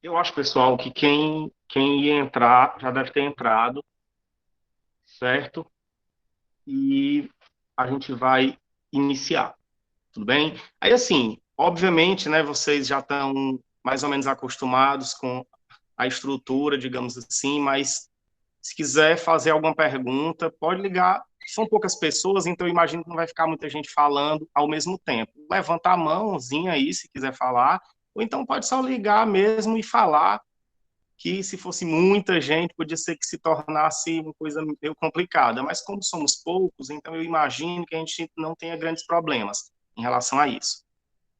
Eu acho, pessoal, que quem ia entrar já deve ter entrado, certo? E a gente vai iniciar, tudo bem? Aí, assim, obviamente, né, vocês já estão mais ou menos acostumados com a estrutura, digamos assim, mas se quiser fazer alguma pergunta, pode ligar. São poucas pessoas, então eu imagino que não vai ficar muita gente falando ao mesmo tempo. Levanta a mãozinha aí se quiser falar, ou então pode só ligar mesmo e falar que se fosse muita gente, podia ser que se tornasse uma coisa meio complicada, mas como somos poucos, então eu imagino que a gente não tenha grandes problemas em relação a isso,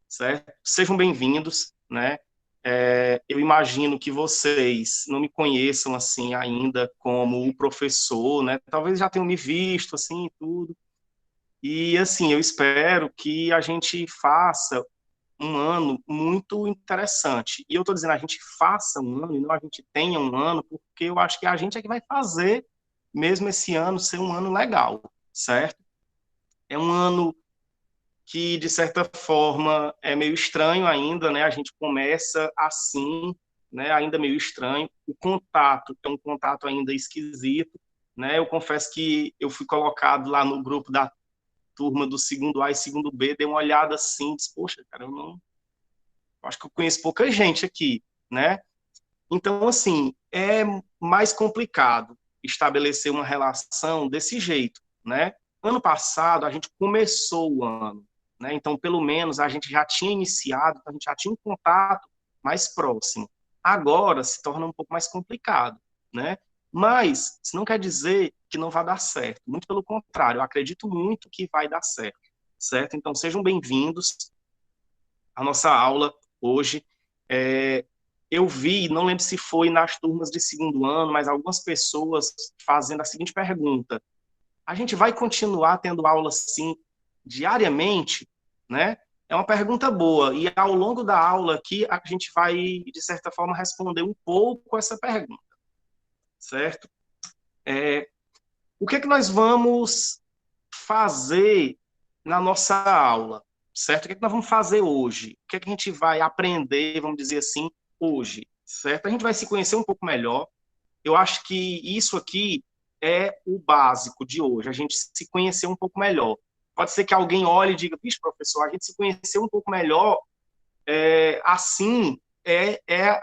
certo? Sejam bem-vindos, né? Eu imagino que vocês não me conheçam assim ainda como o professor, né? Talvez já tenham me visto assim e tudo. E assim, eu espero que a gente faça um ano muito interessante. E eu estou dizendo a gente faça um ano e não a gente tenha um ano, porque eu acho que a gente é que vai fazer mesmo esse ano ser um ano legal, certo? É um ano que, de certa forma, é meio estranho ainda, né? A gente começa assim, né? Ainda meio estranho. O contato é um contato ainda esquisito, né? Eu confesso que eu fui colocado lá no grupo da turma do segundo A e segundo B, dei uma olhada assim, disse, poxa, cara, eu não, acho que eu conheço pouca gente aqui, né? Então, assim, é mais complicado estabelecer uma relação desse jeito, né? Ano passado, a gente começou o ano, né? Então, pelo menos, a gente já tinha iniciado, a gente já tinha um contato mais próximo. Agora, se torna um pouco mais complicado, né? Mas, isso não quer dizer que não vai dar certo. Muito pelo contrário, eu acredito muito que vai dar certo, certo? Então, sejam bem-vindos à nossa aula hoje. É, eu vi, não lembro se foi nas turmas de segundo ano, mas algumas pessoas fazendo a seguinte pergunta: a gente vai continuar tendo aula assim diariamente, né? É uma pergunta boa e ao longo da aula aqui a gente vai de certa forma responder um pouco essa pergunta, certo? É, o que é que nós vamos fazer na nossa aula, certo? O que é que nós vamos fazer hoje? O que é que a gente vai aprender, vamos dizer assim, hoje, certo? A gente vai se conhecer um pouco melhor. Eu acho que isso aqui é o básico de hoje, a gente se conhecer um pouco melhor. Pode ser que alguém olhe e diga, bicho, professor, a gente se conhecer um pouco melhor, assim, é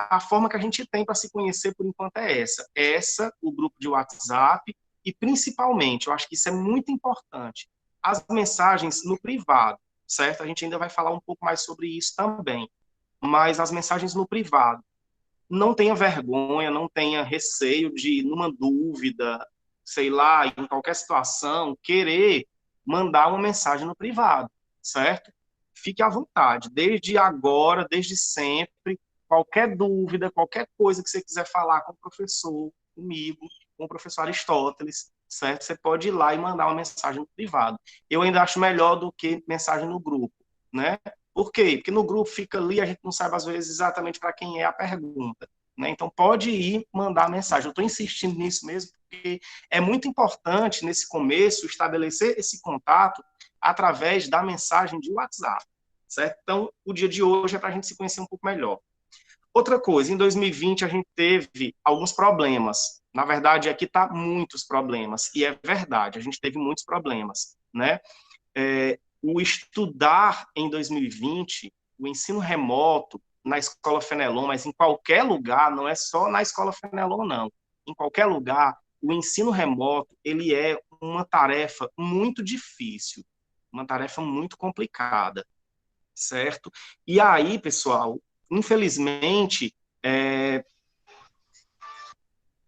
a forma que a gente tem para se conhecer por enquanto é essa. Essa, o grupo de WhatsApp, e principalmente, eu acho que isso é muito importante, as mensagens no privado, certo? A gente ainda vai falar um pouco mais sobre isso também, mas as mensagens no privado. Não tenha vergonha, não tenha receio de, numa dúvida, sei lá, em qualquer situação, querer mandar uma mensagem no privado, certo? Fique à vontade, desde agora, desde sempre, qualquer dúvida, qualquer coisa que você quiser falar com o professor, comigo, com o professor Aristóteles, certo? Você pode ir lá e mandar uma mensagem no privado. Eu ainda acho melhor do que mensagem no grupo, né? Por quê? Porque no grupo fica ali, a gente não sabe às vezes exatamente para quem é a pergunta. Né? Então pode ir mandar mensagem. Eu estou insistindo nisso mesmo, porque é muito importante nesse começo estabelecer esse contato através da mensagem de WhatsApp. Certo? Então, o dia de hoje é para a gente se conhecer um pouco melhor. Outra coisa, em 2020 a gente teve alguns problemas. Na verdade, aqui está muitos problemas, e é verdade, a gente teve muitos problemas. Né? O estudar em 2020, o ensino remoto na escola Fenelon, mas em qualquer lugar, não é só na escola Fenelon, não. Em qualquer lugar, o ensino remoto, ele é uma tarefa muito difícil, uma tarefa muito complicada, certo? E aí, pessoal, infelizmente,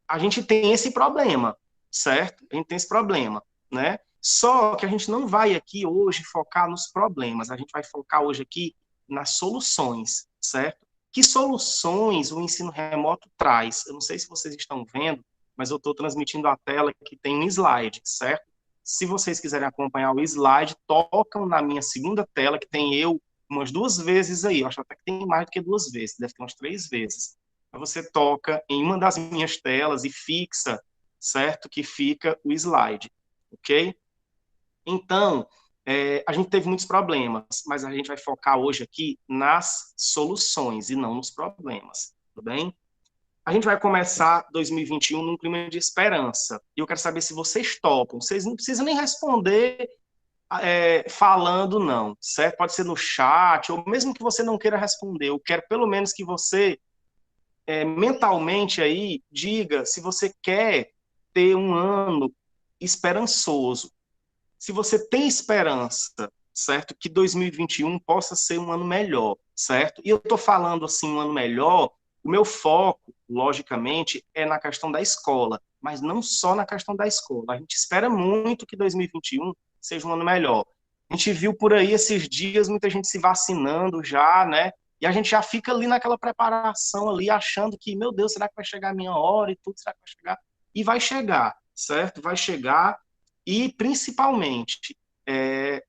a gente tem esse problema, certo? A gente tem esse problema, né? Só que a gente não vai aqui hoje focar nos problemas, a gente vai focar hoje aqui nas soluções, certo? Que soluções o ensino remoto traz? Eu não sei se vocês estão vendo, mas eu estou transmitindo a tela que tem um slide, certo? Se vocês quiserem acompanhar o slide, tocam na minha segunda tela, que tem eu umas duas vezes aí, eu acho até que tem mais do que duas vezes, deve ter umas três vezes. Você toca em uma das minhas telas e fixa, certo? Que fica o slide, ok? Então, a gente teve muitos problemas, mas a gente vai focar hoje aqui nas soluções e não nos problemas, tudo bem? A gente vai começar 2021 num clima de esperança. E eu quero saber se vocês topam. Vocês não precisam nem responder falando, não, certo? Pode ser no chat, ou mesmo que você não queira responder. Eu quero pelo menos que você, mentalmente aí, diga se você quer ter um ano esperançoso. Se você tem esperança, certo? Que 2021 possa ser um ano melhor, certo? E eu estou falando assim, um ano melhor, o meu foco, logicamente, é na questão da escola, mas não só na questão da escola. A gente espera muito que 2021 seja um ano melhor. A gente viu por aí esses dias muita gente se vacinando já, né? E a gente já fica ali naquela preparação ali, achando que, meu Deus, será que vai chegar a minha hora e tudo, será que vai chegar? E vai chegar, certo? Vai chegar e, principalmente, é,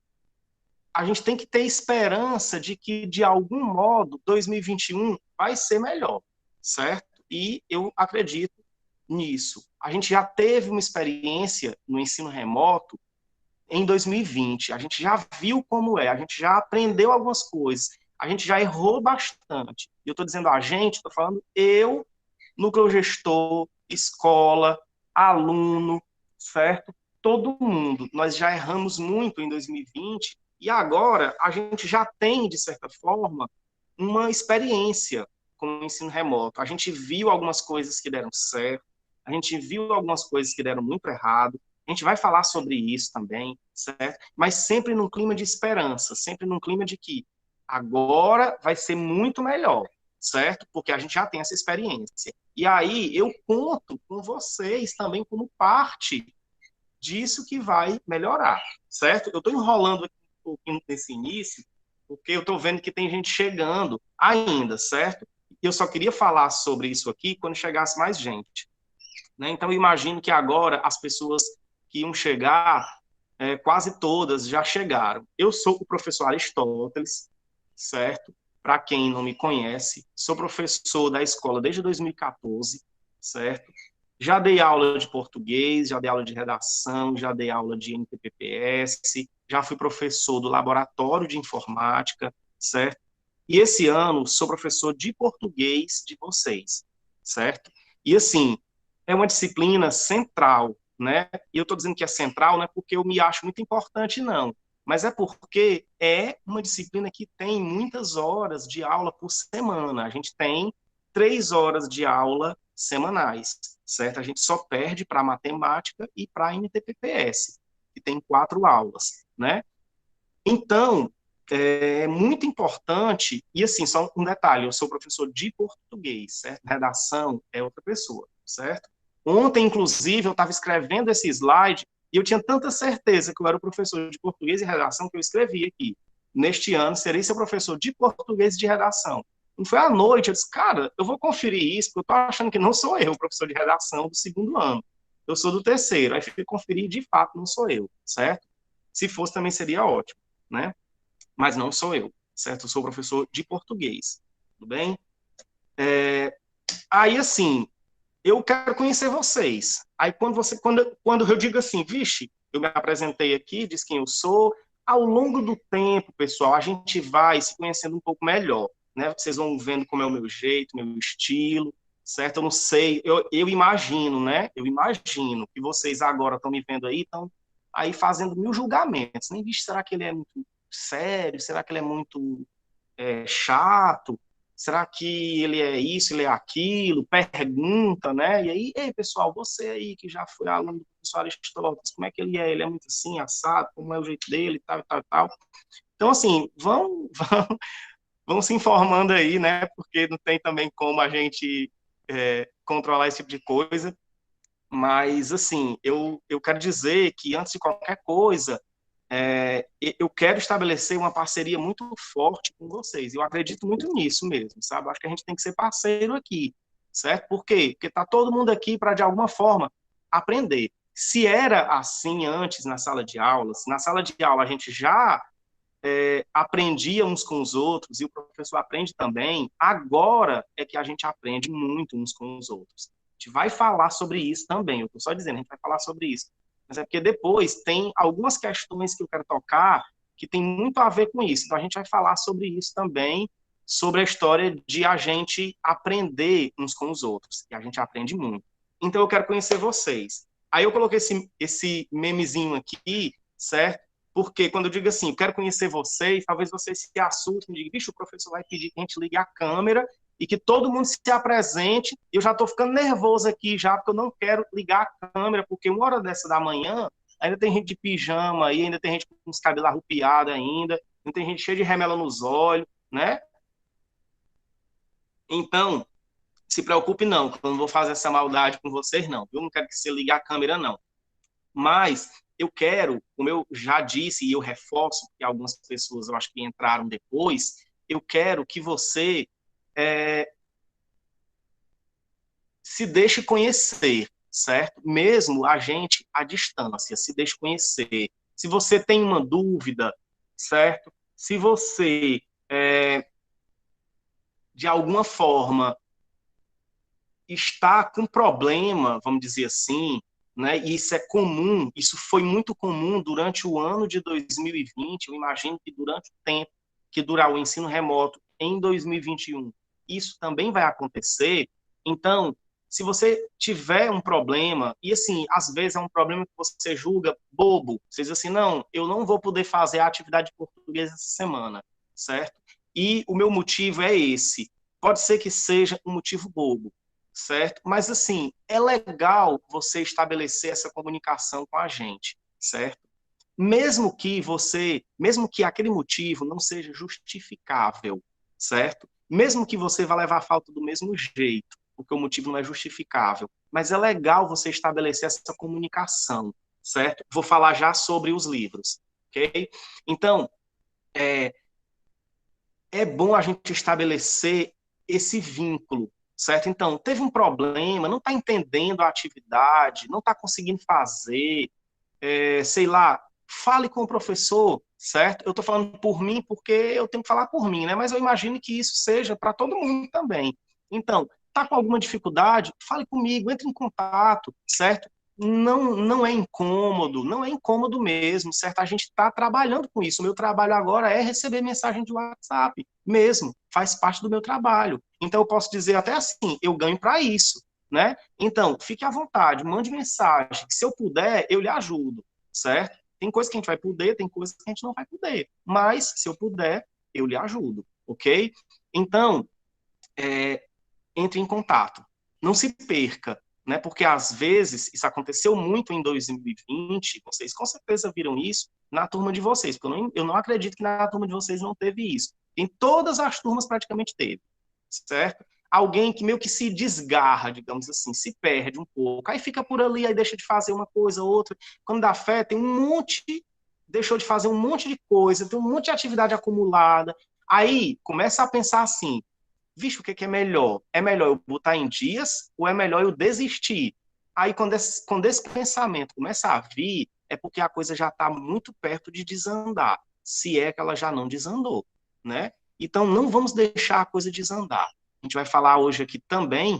a gente tem que ter esperança de que, de algum modo, 2021 vai ser melhor, certo? E eu acredito nisso. A gente já teve uma experiência no ensino remoto em 2020. A gente já viu como é, a gente já aprendeu algumas coisas, a gente já errou bastante. E eu estou dizendo a gente, estou falando eu, núcleo gestor, escola, aluno, certo? Todo mundo. Nós já erramos muito em 2020 e agora a gente já tem, de certa forma, uma experiência com o ensino remoto. A gente viu algumas coisas que deram certo, a gente viu algumas coisas que deram muito errado. A gente vai falar sobre isso também, certo? Mas sempre num clima de esperança, sempre num clima de que agora vai ser muito melhor, certo? Porque a gente já tem essa experiência. E aí eu conto com vocês também como parte disso que vai melhorar, certo? Eu estou enrolando aqui um pouquinho nesse início, porque eu estou vendo que tem gente chegando ainda, certo? Eu só queria falar sobre isso aqui quando chegasse mais gente, né? Então eu imagino que agora as pessoas que iam chegar, quase todas já chegaram. Eu sou o professor Aristóteles, certo? Para quem não me conhece, sou professor da escola desde 2014, certo? Já dei aula de português, já dei aula de redação, já dei aula de NTPPS, já fui professor do laboratório de informática, certo? E esse ano sou professor de português de vocês, certo? E assim, é uma disciplina central, né? E eu estou dizendo que é central não é porque eu me acho muito importante, não, mas é porque é uma disciplina que tem muitas horas de aula por semana. A gente tem 3 horas de aula semanais, certo? A gente só perde para matemática e para a NTPPS, que tem 4 aulas, né? Então, é muito importante, e assim, só um detalhe, eu sou professor de português, certo? Redação é outra pessoa, certo? Ontem, inclusive, eu estava escrevendo esse slide e eu tinha tanta certeza que eu era o professor de português e redação que eu escrevi aqui. Neste ano, serei seu professor de português e de redação. Não foi à noite, eu disse, cara, eu vou conferir isso, porque eu estou achando que não sou eu o professor de redação do segundo ano. Eu sou do terceiro. Aí fui conferir, de fato, não sou eu, certo? Se fosse, também seria ótimo, né? Mas não sou eu, certo? Eu sou professor de português, tudo bem? Aí, assim, eu quero conhecer vocês. Aí, quando eu digo assim, vixe, eu me apresentei aqui, diz quem eu sou, ao longo do tempo, pessoal, a gente vai se conhecendo um pouco melhor, né? Vocês vão vendo como é o meu jeito, meu estilo, certo? Eu não sei, eu imagino, né? Eu imagino que vocês agora estão me vendo aí, estão aí fazendo mil julgamentos. Nem vixe, será que ele é muito sério? Será que ele é muito chato? Será que ele é isso, ele é aquilo? Pergunta, né? E aí, ei, pessoal, você aí que já foi aluno do professor Aristóteles, como é que ele é? Ele é muito assim, assado, como é o jeito dele, tal, tal, tal. Então, assim, vão se informando aí, né? Porque não tem também como a gente controlar esse tipo de coisa. Mas, assim, eu quero dizer que, antes de qualquer coisa, eu quero estabelecer uma parceria muito forte com vocês. Eu acredito muito nisso mesmo, sabe? Acho que a gente tem que ser parceiro aqui, certo? Por quê? Porque está todo mundo aqui para, de alguma forma, aprender. Se era assim antes na sala de aula, se na sala de aula a gente já aprendia uns com os outros e o professor aprende também, agora é que a gente aprende muito uns com os outros. A gente vai falar sobre isso também, eu estou só dizendo, a gente vai falar sobre isso. Mas é porque depois tem algumas questões que eu quero tocar que tem muito a ver com isso. Então a gente vai falar sobre isso também sobre a história de a gente aprender uns com os outros, e a gente aprende muito. Então eu quero conhecer vocês. Aí eu coloquei esse memezinho aqui, certo? Porque quando eu digo assim, eu quero conhecer vocês, talvez vocês se assustem e digam, bicho, o professor vai pedir que a gente ligue a câmera e que todo mundo se apresente. Eu já estou ficando nervoso aqui já, porque eu não quero ligar a câmera, porque 1 hora da manhã ainda tem gente de pijama aí, ainda tem gente com os cabelos arrupiados ainda, ainda tem gente cheia de remela nos olhos, né? Então, se preocupe não, eu não vou fazer essa maldade com vocês não. Eu não quero que você ligue a câmera não. Mas eu quero, como eu já disse e eu reforço que algumas pessoas eu acho que entraram depois, eu quero que você é, se deixe conhecer, certo? Mesmo a gente à distância, se deixe conhecer. Se você tem uma dúvida, certo? Se você, de alguma forma, está com problema, vamos dizer assim, né? E isso é comum, isso foi muito comum durante o ano de 2020, eu imagino que durante o tempo que durar o ensino remoto em 2021, isso também vai acontecer. Então, se você tiver um problema, e assim, às vezes é um problema que você julga bobo, você diz assim, não, eu não vou poder fazer a atividade de português essa semana, certo? E o meu motivo é esse. Pode ser que seja um motivo bobo, certo? Mas, assim, é legal você estabelecer essa comunicação com a gente, certo? Mesmo que aquele motivo não seja justificável, certo? Mesmo que você vá levar a falta do mesmo jeito, porque o motivo não é justificável, mas é legal você estabelecer essa comunicação, certo? Vou falar já sobre os livros, ok? Então, é bom a gente estabelecer esse vínculo, certo? Então, teve um problema, não está entendendo a atividade, não está conseguindo fazer, sei lá, fale com o professor, certo? Eu estou falando por mim porque eu tenho que falar por mim, né? Mas eu imagino que isso seja para todo mundo também. Então, está com alguma dificuldade? Fale comigo, entre em contato, certo? Não é incômodo, não é incômodo mesmo, certo? A gente está trabalhando com isso. O meu trabalho agora é receber mensagem de WhatsApp, mesmo, faz parte do meu trabalho. Então, eu posso dizer até assim, eu ganho para isso, né? Então, fique à vontade, mande mensagem, que se eu puder, eu lhe ajudo, certo? Tem coisa que a gente vai poder, tem coisa que a gente não vai poder, mas se eu puder, eu lhe ajudo, ok? Então, entre em contato, não se perca, né? Porque às vezes isso aconteceu muito em 2020, vocês com certeza viram isso na turma de vocês, porque eu não acredito que na turma de vocês não teve isso. Em todas as turmas praticamente teve, certo? Alguém que meio que se desgarra, digamos assim, se perde um pouco, aí fica por ali, aí deixa de fazer uma coisa ou outra. Quando dá fé, tem um monte, deixou de fazer um monte de coisa, tem um monte de atividade acumulada. Aí começa a pensar assim, vixe, o que é melhor? É melhor eu botar em dias ou é melhor eu desistir? Aí, quando esse pensamento começa a vir, é porque a coisa já está muito perto de desandar, se é que ela já não desandou, né? Então, não vamos deixar a coisa desandar. A gente vai falar hoje aqui também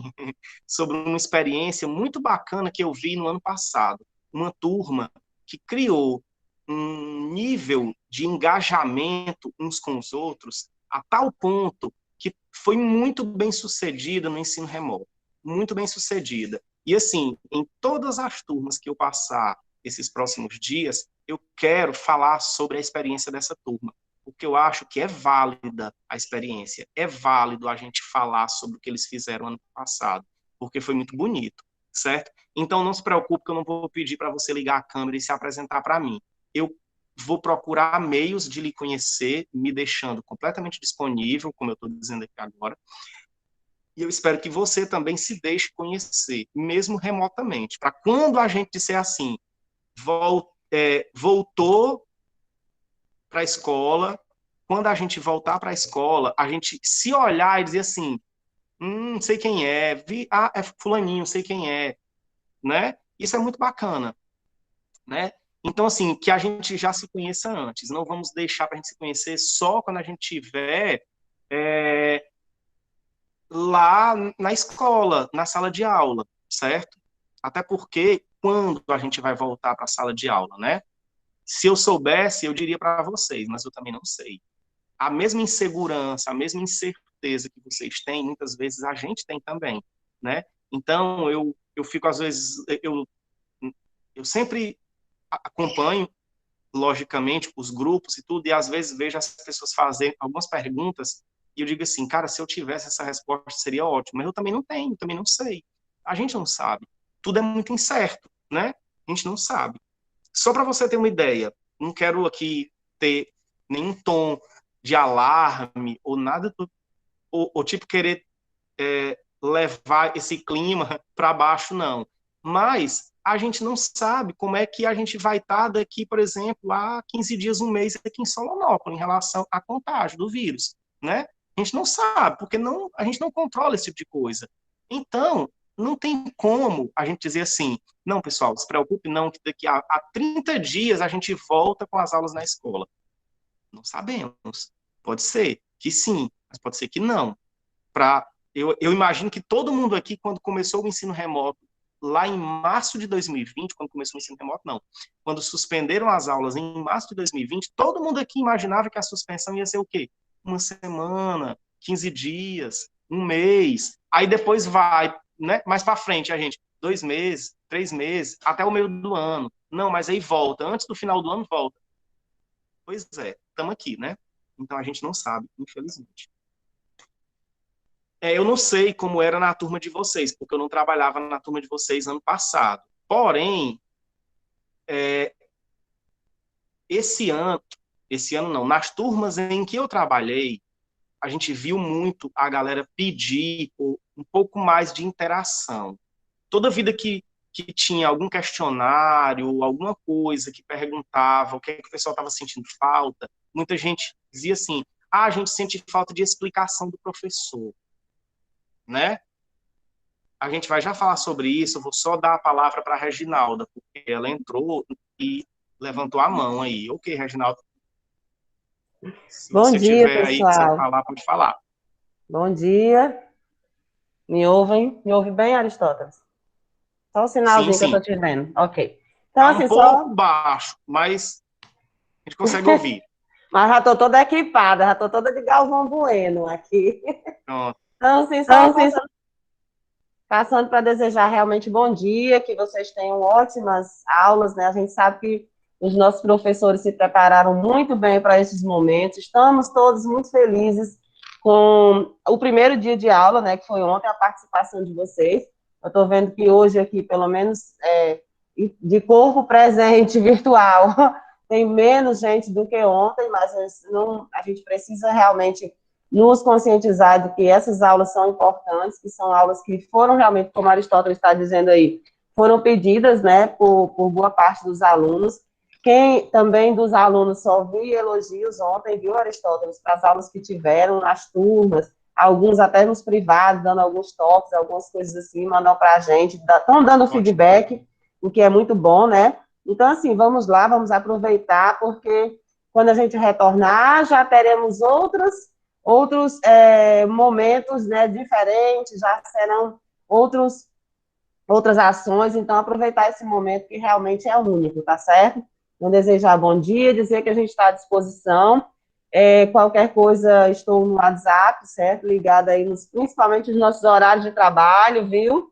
sobre uma experiência muito bacana que eu vi no ano passado. Uma turma que criou um nível de engajamento uns com os outros a tal ponto que foi muito bem sucedida no ensino remoto, muito bem sucedida. E assim, em todas as turmas que eu passar esses próximos dias, eu quero falar sobre a experiência dessa turma, porque eu acho que é válida a experiência, é válido a gente falar sobre o que eles fizeram ano passado, porque foi muito bonito, certo? Então não se preocupe que eu não vou pedir para você ligar a câmera e se apresentar para mim. Eu vou procurar meios de lhe conhecer, me deixando completamente disponível, como eu estou dizendo aqui agora, e eu espero que você também se deixe conhecer, mesmo remotamente, para quando a gente disser assim, voltou para a escola, quando a gente voltar para a escola, a gente se olhar e dizer assim, sei quem é, é fulaninho, sei quem é, né? Isso é muito bacana, né? Então, assim, que a gente já se conheça antes. Não vamos deixar para a gente se conhecer só quando a gente estiver lá na escola, na sala de aula, certo? Até porque quando a gente vai voltar para a sala de aula, né? Se eu soubesse, eu diria para vocês, mas eu também não sei. a mesma insegurança, a mesma incerteza que vocês têm, muitas vezes a gente tem também, né? Então, eu fico, às vezes, eu sempre acompanho, logicamente, os grupos e tudo, e às vezes vejo as pessoas fazerem algumas perguntas, e eu digo assim, cara, se eu tivesse essa resposta seria ótimo, mas eu também não tenho, também não sei. A gente não sabe. Tudo é muito incerto, né? A gente não sabe. Só para você ter uma ideia, não quero aqui ter nenhum tom de alarme ou nada, ou tipo querer levar esse clima para baixo, não. Mas a gente não sabe como é que a gente vai estar daqui, por exemplo, a 15 dias, um mês aqui em Solonópolis, em relação à contágio do vírus, né? A gente não sabe, porque não, a gente não controla esse tipo de coisa. Então, não tem como a gente dizer assim, não, pessoal, se preocupe não, que daqui a 30 dias a gente volta com as aulas na escola. Não sabemos. Pode ser que sim, mas pode ser que não. Eu imagino que todo mundo aqui, quando começou o ensino remoto, lá em março de 2020, quando começou o ensino remoto, não, quando suspenderam as aulas em março de 2020, todo mundo aqui imaginava que a suspensão ia ser o quê? Uma semana, 15 dias, um mês, aí depois vai, né, mais para frente, a gente, 2 meses, 3 meses, até o meio do ano. Não, mas aí volta, antes do final do ano volta. Pois é, estamos aqui, né? Então a gente não sabe, infelizmente. Eu não sei como era na turma de vocês, porque eu não trabalhava na turma de vocês ano passado. Porém, esse ano não, nas turmas em que eu trabalhei, a gente viu muito a galera pedir um pouco mais de interação. Toda vida que tinha algum questionário, alguma coisa que perguntava o que, é que o pessoal estava sentindo falta, muita gente dizia assim, a gente sente falta de explicação do professor, né? A gente vai já falar sobre isso, eu vou só dar a palavra para a Reginalda, porque ela entrou e levantou a mão aí. Ok, Reginalda, se Bom você dia, tiver aí, quiser pessoal. falar, pode falar. Bom dia. Me ouvem? Me ouve bem, Aristóteles? Só o Sim, sinalzinho que eu sim. tô te vendo. Ok. Então, Tá um assim, só. pouco baixo, mas a gente consegue ouvir. Mas já tô toda equipada, já tô toda de Galvão Bueno aqui. Pronto. Então, assim, só passando para desejar realmente bom dia, que vocês tenham ótimas aulas, né? A gente sabe que os nossos professores se prepararam muito bem para esses momentos. Estamos todos muito felizes com o primeiro dia de aula, né? Que foi ontem, a participação de vocês. Eu estou vendo que hoje aqui, pelo menos de corpo presente virtual, tem menos gente do que ontem, mas não, a gente precisa realmente nos conscientizar de que essas aulas são importantes, que são aulas que foram realmente, como Aristóteles está dizendo aí, foram pedidas, né, por boa parte dos alunos. Quem também dos alunos só vi elogios ontem, viu, Aristóteles, para as aulas que tiveram nas turmas, alguns até nos privados, dando alguns toques, algumas coisas assim, mandam para a gente, estão dando Ótimo. feedback, o que é muito bom, né? Então, assim, vamos lá, vamos aproveitar, porque quando a gente retornar, já teremos outros momentos, né, diferentes, já serão outras ações, então aproveitar esse momento que realmente é único, tá certo? Então, desejar bom dia, dizer que a gente está à disposição, qualquer coisa, estou no WhatsApp, certo? Ligada aí, principalmente nos nossos horários de trabalho, viu?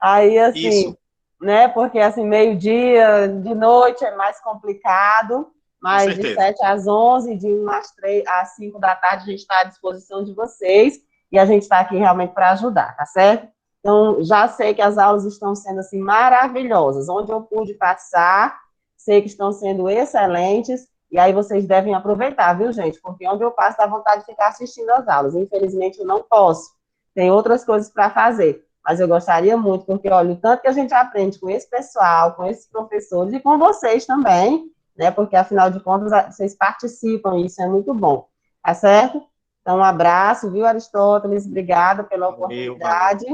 Aí, assim, Isso, né, porque assim, meio-dia, de noite é mais complicado, com mas de certeza. 7 às 11, de 1 às 5 da tarde, a gente está à disposição de vocês e a gente está aqui realmente para ajudar, tá certo? Então, já sei que as aulas estão sendo assim maravilhosas. Onde eu pude passar, sei que estão sendo excelentes. E aí vocês devem aproveitar, viu, gente? Porque onde eu passo dá vontade de ficar assistindo as aulas. Infelizmente, eu não posso. Tem outras coisas para fazer. Mas eu gostaria muito, porque, olha, o tanto que a gente aprende com esse pessoal, com esses professores e com vocês também, né? Porque, afinal de contas, vocês participam e isso é muito bom. Tá certo? Então, um abraço, viu, Aristóteles? Obrigada pela Valeu, valeu. oportunidade.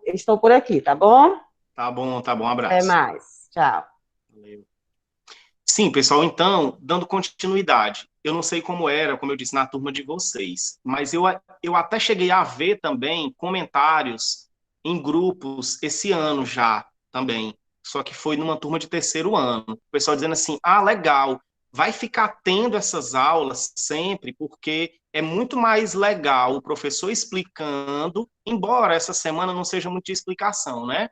Estou por aqui, tá bom? Tá bom, um Até abraço. mais. Tchau. Valeu. Sim, pessoal, então, dando continuidade, eu não sei como era, como eu disse, na turma de vocês, mas eu até cheguei a ver também comentários em grupos esse ano já também, só que foi numa turma de terceiro ano. O pessoal dizendo assim: ah, legal, vai ficar tendo essas aulas sempre, porque é muito mais legal o professor explicando, embora essa semana não seja muito de explicação, né?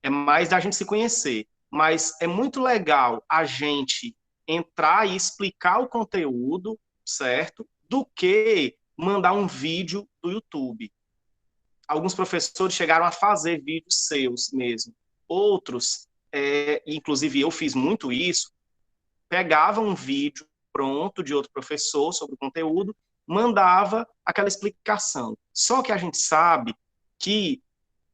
É mais da gente se conhecer. Mas é muito legal a gente entrar e explicar o conteúdo, certo? Do que mandar um vídeo do YouTube. Alguns professores chegaram a fazer vídeos seus mesmo. Outros, inclusive eu fiz muito isso, pegava um vídeo pronto de outro professor sobre o conteúdo, mandava aquela explicação. Só que a gente sabe que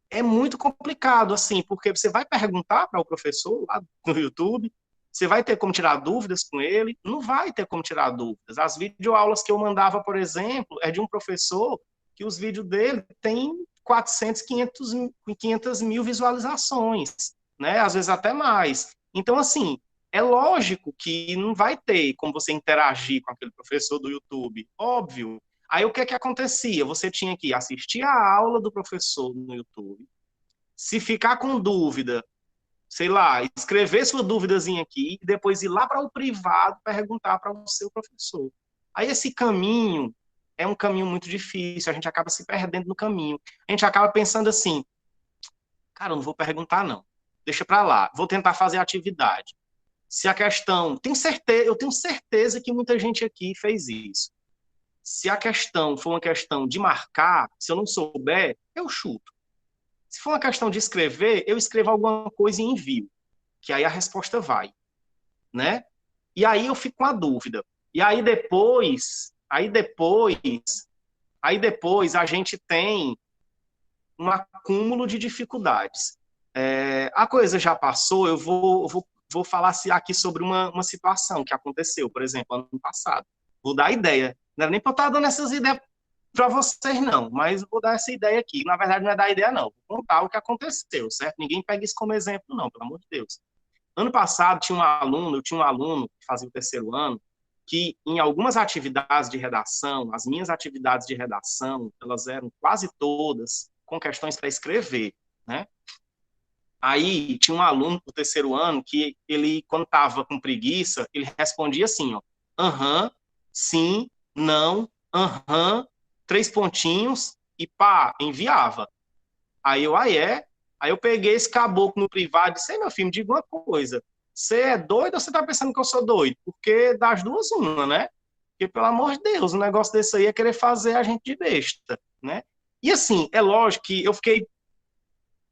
é muito complicado, assim, porque você vai perguntar para o professor lá no YouTube, você vai ter como tirar dúvidas com ele? Não vai ter como tirar dúvidas. As videoaulas que eu mandava, por exemplo, é de um professor que os vídeos dele têm 400, 500 mil visualizações, né? Às vezes até mais. Então, assim, é lógico que não vai ter como você interagir com aquele professor do YouTube, óbvio. Aí o que é que acontecia? Você tinha que assistir a aula do professor no YouTube. Se ficar com dúvida, sei lá, escrever sua dúvidazinha aqui e depois ir lá para o privado perguntar para o seu professor. Aí esse caminho é um caminho muito difícil, a gente acaba se perdendo no caminho. A gente acaba pensando assim, cara, eu não vou perguntar não. Deixa para lá, vou tentar fazer a atividade. Se a questão, eu tenho certeza que muita gente aqui fez isso. Se a questão for uma questão de marcar, se eu não souber, eu chuto. Se for uma questão de escrever, eu escrevo alguma coisa e envio, que aí a resposta vai, né? E aí eu fico com a dúvida. E aí depois a gente tem um acúmulo de dificuldades. A coisa já passou, eu vou falar aqui sobre uma situação que aconteceu, por exemplo, ano passado. Vou dar ideia. Não era nem para eu estar dando essas ideias para vocês, não, mas vou dar essa ideia aqui. Na verdade, não é dar ideia, não. Vou contar o que aconteceu, certo? Ninguém pega isso como exemplo, não, pelo amor de Deus. Ano passado, eu tinha um aluno que fazia o terceiro ano, que em algumas atividades de redação, as minhas atividades de redação, elas eram quase todas com questões para escrever, né? Aí tinha um aluno do terceiro ano que ele, quando estava com preguiça, ele respondia assim, ó, aham, sim, não, aham, 3 pontinhos e pá, enviava. Aí eu, é? Aí eu peguei esse caboclo no privado e disse, meu filho, me diga uma coisa, você é doido ou você tá pensando que eu sou doido? Porque das duas, uma, né? Porque, pelo amor de Deus, um negócio desse aí é querer fazer a gente de besta, né? E assim, é lógico que eu fiquei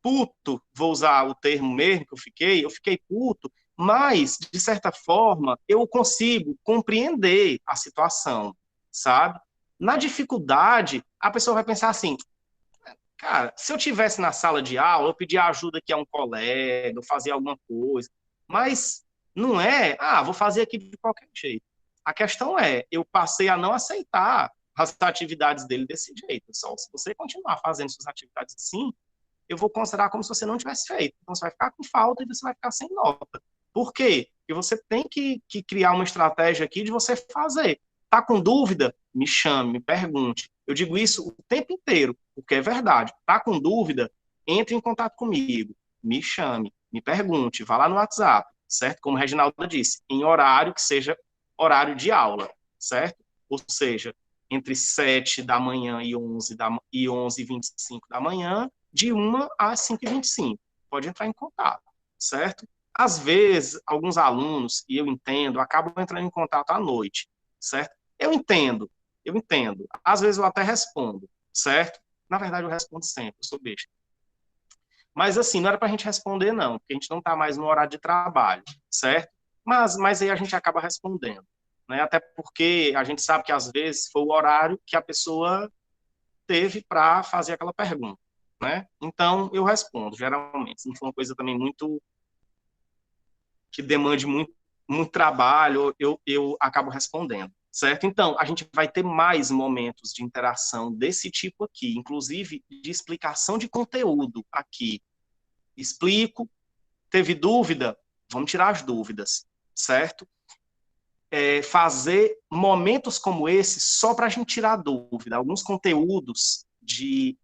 puto, vou usar o termo mesmo que eu fiquei puto, mas, de certa forma, eu consigo compreender a situação, sabe? Na dificuldade, a pessoa vai pensar assim, cara, se eu tivesse na sala de aula, eu pedia ajuda aqui a um colega, eu fazia alguma coisa, mas não é, vou fazer aqui de qualquer jeito. A questão é, eu passei a não aceitar as atividades dele desse jeito. Só se você continuar fazendo suas atividades assim, eu vou considerar como se você não tivesse feito. Então, você vai ficar com falta e você vai ficar sem nota. Por quê? Porque você tem que criar uma estratégia aqui de você fazer. Tá com dúvida? Me chame, me pergunte. Eu digo isso o tempo inteiro, porque é verdade. Tá com dúvida? Entre em contato comigo. Me chame, me pergunte. Vá lá no WhatsApp, certo? Como a Reginalda disse, em horário que seja horário de aula, certo? Ou seja, entre 7 da manhã e 11h25 da manhã, de 1 às 5h25. Pode entrar em contato, certo? Às vezes, alguns alunos, e eu entendo, acabam entrando em contato à noite, certo? Eu entendo. Às vezes eu até respondo, certo? Na verdade, eu respondo sempre, eu sou besta. Mas assim, não era para a gente responder, não, porque a gente não está mais no horário de trabalho, certo? Mas aí a gente acaba respondendo, né? Até porque a gente sabe que às vezes foi o horário que a pessoa teve para fazer aquela pergunta, né? Então eu respondo, geralmente. Se não for uma coisa também muito que demande muito, muito trabalho, eu acabo respondendo, certo? Então a gente vai ter mais momentos de interação desse tipo aqui, inclusive de explicação de conteúdo aqui. Explico, teve dúvida, vamos tirar as dúvidas, certo? Fazer momentos como esse só para a gente tirar dúvida. Alguns conteúdos de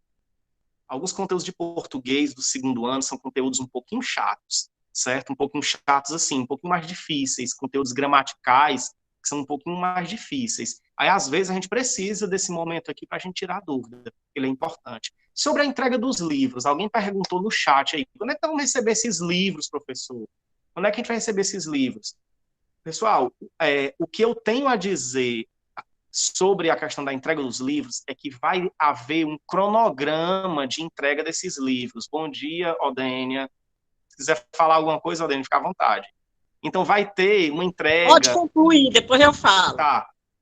português do segundo ano são conteúdos um pouquinho chatos, certo? Um pouquinho chatos assim, um pouquinho mais difíceis, conteúdos gramaticais que são um pouquinho mais difíceis. Aí, às vezes, a gente precisa desse momento aqui para a gente tirar a dúvida, ele é importante. Sobre a entrega dos livros, alguém perguntou no chat aí, quando é que vamos receber esses livros, professor? Quando é que a gente vai receber esses livros? Pessoal, o que eu tenho a dizer sobre a questão da entrega dos livros é que vai haver um cronograma de entrega desses livros. Bom dia, Odênia. Se quiser falar alguma coisa, Odênia, fica à vontade. Então, vai ter uma Pode entrega... concluir, depois eu falo.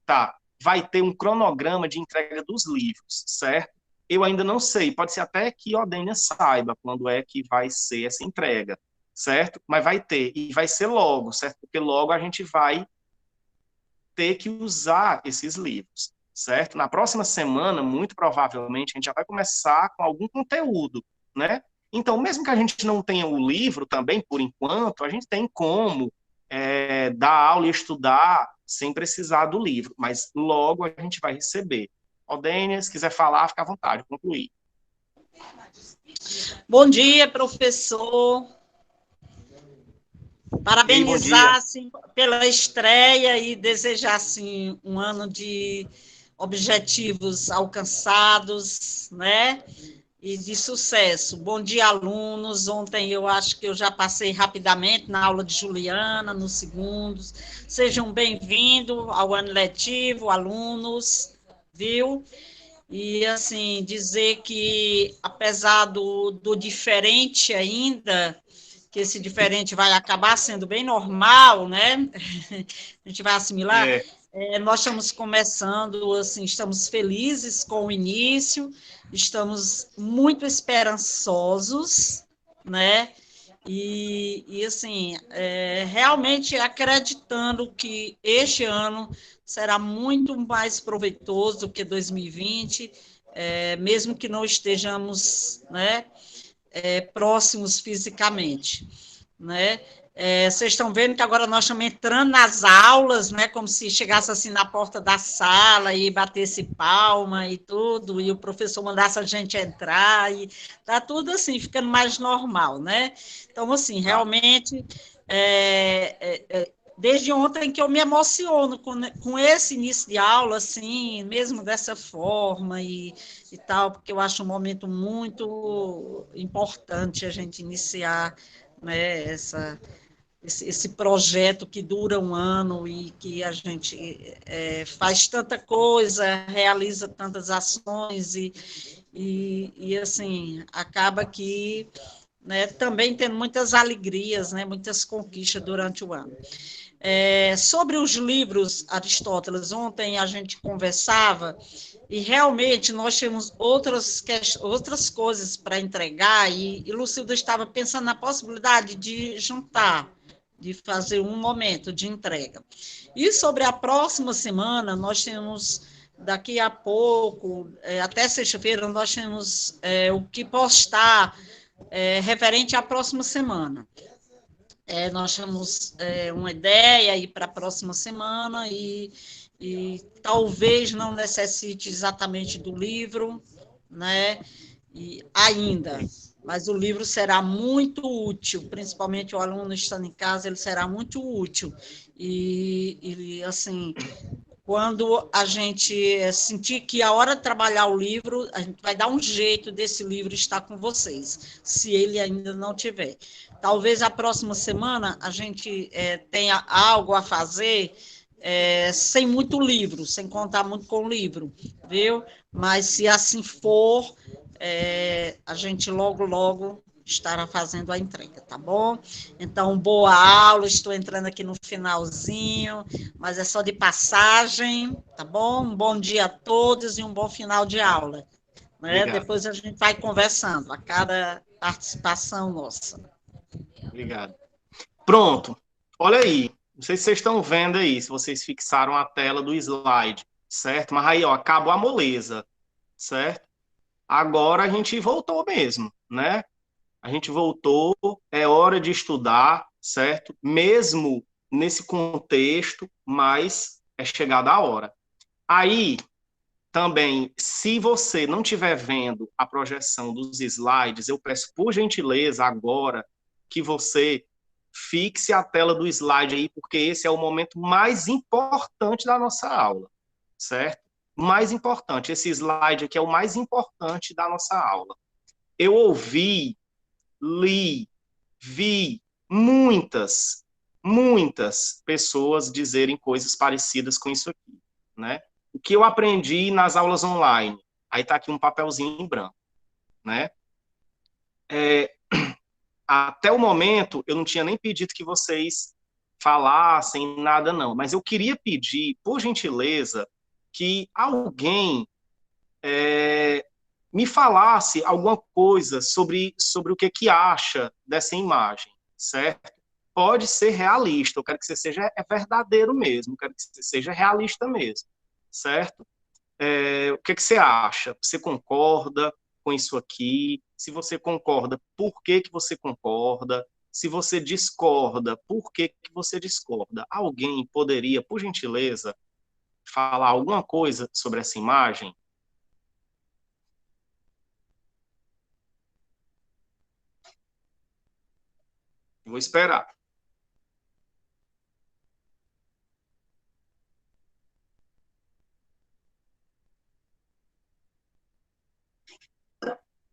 Tá. Vai ter um cronograma de entrega dos livros, certo? Eu ainda não sei, pode ser até que Odênia saiba quando é que vai ser essa entrega, certo? Mas vai ter, e vai ser logo, certo? Porque logo a gente vai ter que usar esses livros, certo? Na próxima semana, muito provavelmente, a gente já vai começar com algum conteúdo, né? Então, mesmo que a gente não tenha o livro também, por enquanto, a gente tem como dar aula e estudar sem precisar do livro, mas logo a gente vai receber. Odênia, se quiser falar, fica à vontade, concluir. Bom dia, professor. Parabenizar assim, pela estreia e desejar assim, um ano de objetivos alcançados, né? E de sucesso. Bom dia, alunos. Ontem eu acho que eu já passei rapidamente na aula de Juliana, nos segundos. Sejam bem-vindos ao ano letivo, alunos, viu? E, assim, dizer que, apesar do diferente ainda, que esse diferente vai acabar sendo bem normal, né? A gente vai assimilar. Nós estamos começando, assim, estamos felizes com o início, estamos muito esperançosos, né? E assim, realmente acreditando que este ano será muito mais proveitoso do que 2020, mesmo que não estejamos, né, próximos fisicamente, né? Vocês estão vendo que agora nós estamos entrando nas aulas, né, como se chegasse assim na porta da sala e batesse palma e tudo, e o professor mandasse a gente entrar, e tá tudo assim, ficando mais normal, né? Então, assim, realmente, desde ontem que eu me emociono com esse início de aula, assim, mesmo dessa forma e tal, porque eu acho um momento muito importante a gente iniciar, né, esse projeto que dura um ano e que a gente faz tanta coisa, realiza tantas ações e assim, acaba que, né, também tendo muitas alegrias, né, muitas conquistas durante o ano. Sobre os livros, Aristóteles, ontem a gente conversava e realmente nós temos outras coisas para entregar e Lucilda estava pensando na possibilidade de juntar, de fazer um momento de entrega. E sobre a próxima semana, nós temos, daqui a pouco, até sexta-feira, nós temos o que postar referente à próxima semana. Nós temos uma ideia aí para a próxima semana e talvez não necessite exatamente do livro, né? Ainda, mas o livro será muito útil, principalmente o aluno estando em casa, ele será muito útil. E assim, quando a gente sentir que a hora de trabalhar o livro, a gente vai dar um jeito desse livro estar com vocês, se ele ainda não tiver. Talvez a próxima semana a gente tenha algo a fazer sem muito livro, sem contar muito com o livro, viu? Mas se assim for, a gente logo estará fazendo a entrega, tá bom? Então, boa aula, estou entrando aqui no finalzinho, mas é só de passagem, tá bom? Um bom dia a todos e um bom final de aula. Né? Depois a gente vai conversando a cada participação nossa. Obrigado. Pronto, olha aí, não sei se vocês estão vendo aí, se vocês fixaram a tela do slide, certo? Mas aí, ó, acabou a moleza, certo? Agora a gente voltou mesmo, né? A gente voltou, é hora de estudar, certo? Mesmo nesse contexto, mas é chegada a hora. Aí, também, se você não estiver vendo a projeção dos slides, eu peço, por gentileza, agora, que você fixe a tela do slide aí, porque esse é o momento mais importante da nossa aula, certo? Mais importante, esse slide aqui é o mais importante da nossa aula. Eu ouvi, li, vi muitas pessoas dizerem coisas parecidas com isso aqui, né? O que eu aprendi nas aulas online? Aí está aqui um papelzinho em branco, né? Até o momento, eu não tinha nem pedido que vocês falassem nada, não. Mas eu queria pedir, por gentileza, que alguém me falasse alguma coisa sobre o que acha dessa imagem, certo? Pode ser realista, eu quero que você seja verdadeiro mesmo, eu quero que você seja realista mesmo, certo? O que você acha? Você concorda com isso aqui? Se você concorda, por que você concorda? Se você discorda, por que você discorda? Alguém poderia, por gentileza, falar alguma coisa sobre essa imagem? Eu vou esperar.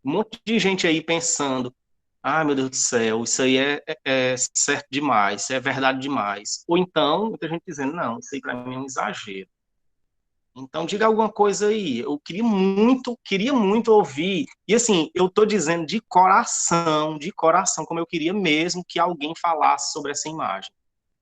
Um monte de gente aí pensando, ah, meu Deus do céu, isso aí é certo demais, isso é verdade demais. Ou então, muita gente dizendo, não, isso aí para mim é um exagero. Então, diga alguma coisa aí. Eu queria muito ouvir. E assim, eu estou dizendo de coração, como eu queria mesmo que alguém falasse sobre essa imagem,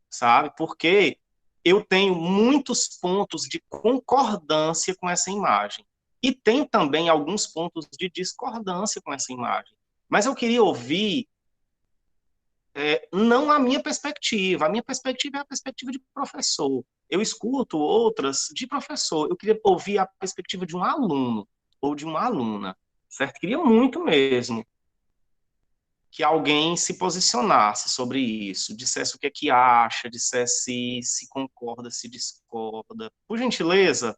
sabe? Porque eu tenho muitos pontos de concordância com essa imagem. E tem também alguns pontos de discordância com essa imagem. Mas eu queria ouvir não a minha perspectiva é a perspectiva de professor. Eu escuto outras de professor. Eu queria ouvir a perspectiva de um aluno ou de uma aluna, certo? Queria muito mesmo que alguém se posicionasse sobre isso, dissesse o que é que acha, dissesse se concorda, se discorda. Por gentileza,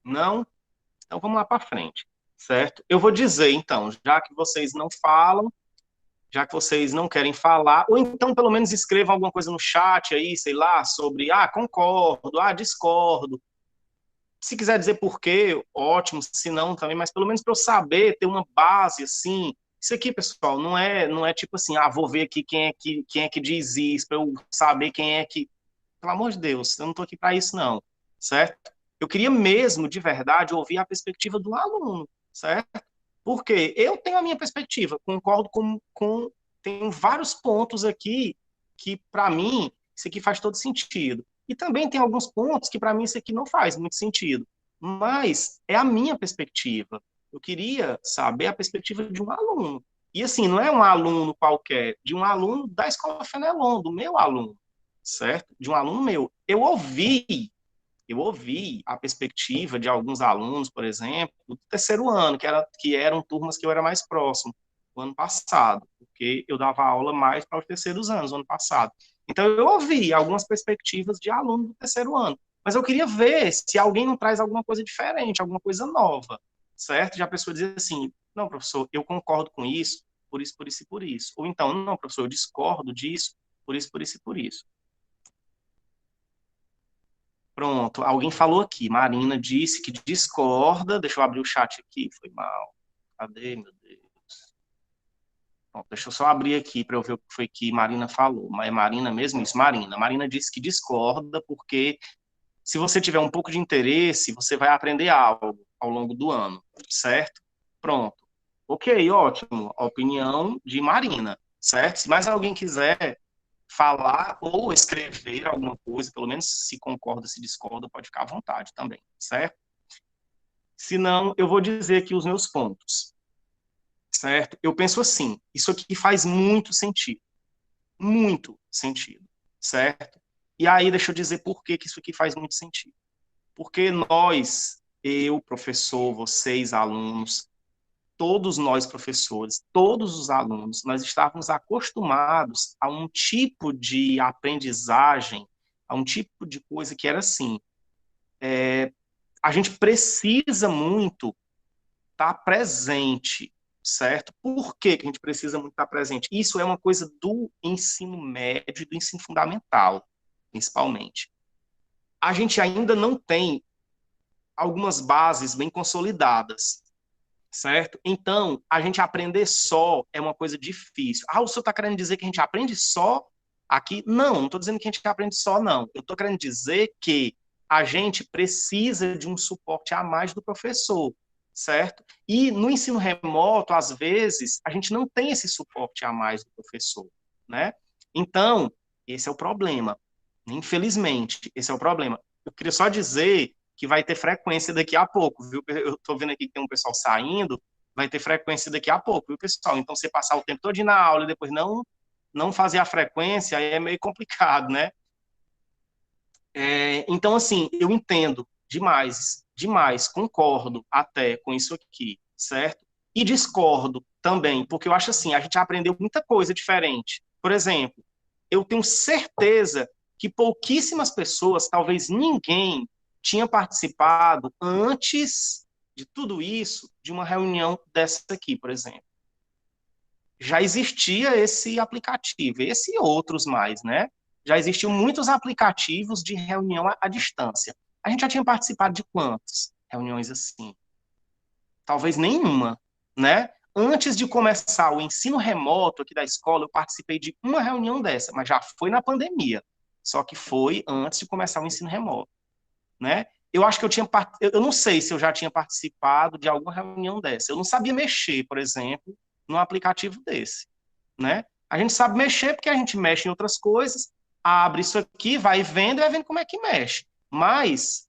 não? Então vamos lá para frente, certo? Eu vou dizer então, já que vocês não falam, já que vocês não querem falar, ou então pelo menos escrevam alguma coisa no chat aí, sei lá, sobre, concordo, discordo. Se quiser dizer por quê, ótimo, se não também, mas pelo menos para eu saber, ter uma base assim. Isso aqui, pessoal, não é tipo assim, vou ver aqui quem é que diz isso, para eu saber quem é que. Pelo amor de Deus, eu não estou aqui para isso, não, certo? Eu queria mesmo, de verdade, ouvir a perspectiva do aluno, certo? Porque eu tenho a minha perspectiva, concordo com tem vários pontos aqui que, para mim, isso aqui faz todo sentido. E também tem alguns pontos que, para mim, isso aqui não faz muito sentido. Mas é a minha perspectiva. Eu queria saber a perspectiva de um aluno. E, assim, não é um aluno qualquer, de um aluno da Escola Fenelon, do meu aluno, certo? De um aluno meu. Eu ouvi a perspectiva de alguns alunos, por exemplo, do terceiro ano, que eram turmas que eu era mais próximo, no ano passado, porque eu dava aula mais para os terceiros anos, no ano passado. Então, eu ouvi algumas perspectivas de aluno do terceiro ano, mas eu queria ver se alguém não traz alguma coisa diferente, alguma coisa nova, certo? Já a pessoa dizer assim, não, professor, eu concordo com isso, por isso, por isso e por isso. Ou então, não, professor, eu discordo disso, por isso, por isso e por isso. Pronto, alguém falou aqui. Marina disse que discorda. Deixa eu abrir o chat aqui. Foi mal. Cadê, meu Deus? Pronto, deixa eu só abrir aqui para eu ver o que foi que Marina falou. Mas é Marina mesmo isso? Marina. Marina disse que discorda porque se você tiver um pouco de interesse, você vai aprender algo ao longo do ano, certo? Pronto. Ok, ótimo. A opinião de Marina, certo? Se mais alguém quiser falar ou escrever alguma coisa, pelo menos se concorda, se discorda, pode ficar à vontade também, certo? Se não, eu vou dizer aqui os meus pontos, certo? Eu penso assim, isso aqui faz muito sentido, certo? E aí, deixa eu dizer por que isso aqui faz muito sentido. Porque nós, eu, professor, vocês, alunos, todos nós professores, todos os alunos, nós estávamos acostumados a um tipo de aprendizagem, a um tipo de coisa que era assim, a gente precisa muito estar presente, certo? Por que que a gente precisa muito estar presente? Isso é uma coisa do ensino médio e do ensino fundamental, principalmente. A gente ainda não tem algumas bases bem consolidadas, certo? Então, a gente aprender só é uma coisa difícil. Ah, o senhor está querendo dizer que a gente aprende só aqui? Não estou dizendo que a gente aprende só, não. Eu estou querendo dizer que a gente precisa de um suporte a mais do professor, certo? E no ensino remoto, às vezes, a gente não tem esse suporte a mais do professor, né? Então, esse é o problema. Infelizmente, esse é o problema. Eu queria só dizer que vai ter frequência daqui a pouco, viu? Eu estou vendo aqui que tem um pessoal saindo, vai ter frequência daqui a pouco, viu, pessoal? Então, você passar o tempo todo na aula e depois não fazer a frequência, aí é meio complicado, né? Então, assim, eu entendo demais, demais, concordo até com isso aqui, certo? E discordo também, porque eu acho assim, a gente aprendeu muita coisa diferente. Por exemplo, eu tenho certeza que pouquíssimas pessoas, talvez ninguém, tinha participado antes de tudo isso, de uma reunião dessa aqui, por exemplo. Já existia esse aplicativo, esse e outros mais, né? Já existiam muitos aplicativos de reunião à distância. A gente já tinha participado de quantas reuniões assim? Talvez nenhuma, né? Antes de começar o ensino remoto aqui da escola, eu participei de uma reunião dessa, mas já foi na pandemia. Só que foi antes de começar o ensino remoto, né? Eu acho que eu não sei se eu já tinha participado de alguma reunião dessa. Eu não sabia mexer, por exemplo, num aplicativo desse, né? A gente sabe mexer porque a gente mexe em outras coisas, abre isso aqui, vai vendo e vai vendo como é que mexe. Mas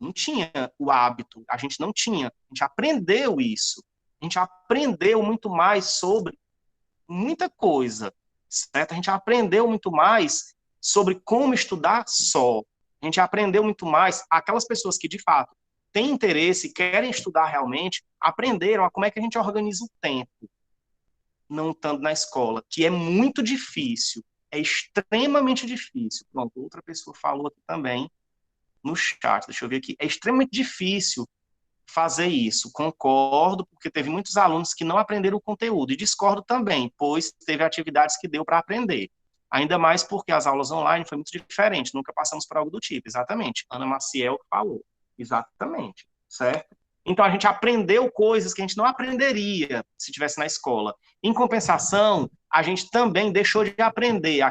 não tinha o hábito, a gente não tinha. A gente aprendeu isso. A gente aprendeu muito mais sobre muita coisa, certo? A gente aprendeu muito mais sobre como estudar só. A gente aprendeu muito mais. Aquelas pessoas que, de fato, têm interesse, querem estudar realmente, aprenderam a como é que a gente organiza o tempo, não estando na escola, que é muito difícil, é extremamente difícil. Pronto, outra pessoa falou aqui também no chat, deixa eu ver aqui. É extremamente difícil fazer isso. Concordo, porque teve muitos alunos que não aprenderam o conteúdo, e discordo também, pois teve atividades que deu para aprender. Ainda mais porque as aulas online foi muito diferente, nunca passamos por algo do tipo. Exatamente. Ana Maciel falou. Exatamente. Certo? Então, a gente aprendeu coisas que a gente não aprenderia se estivesse na escola. Em compensação, a gente também deixou de aprender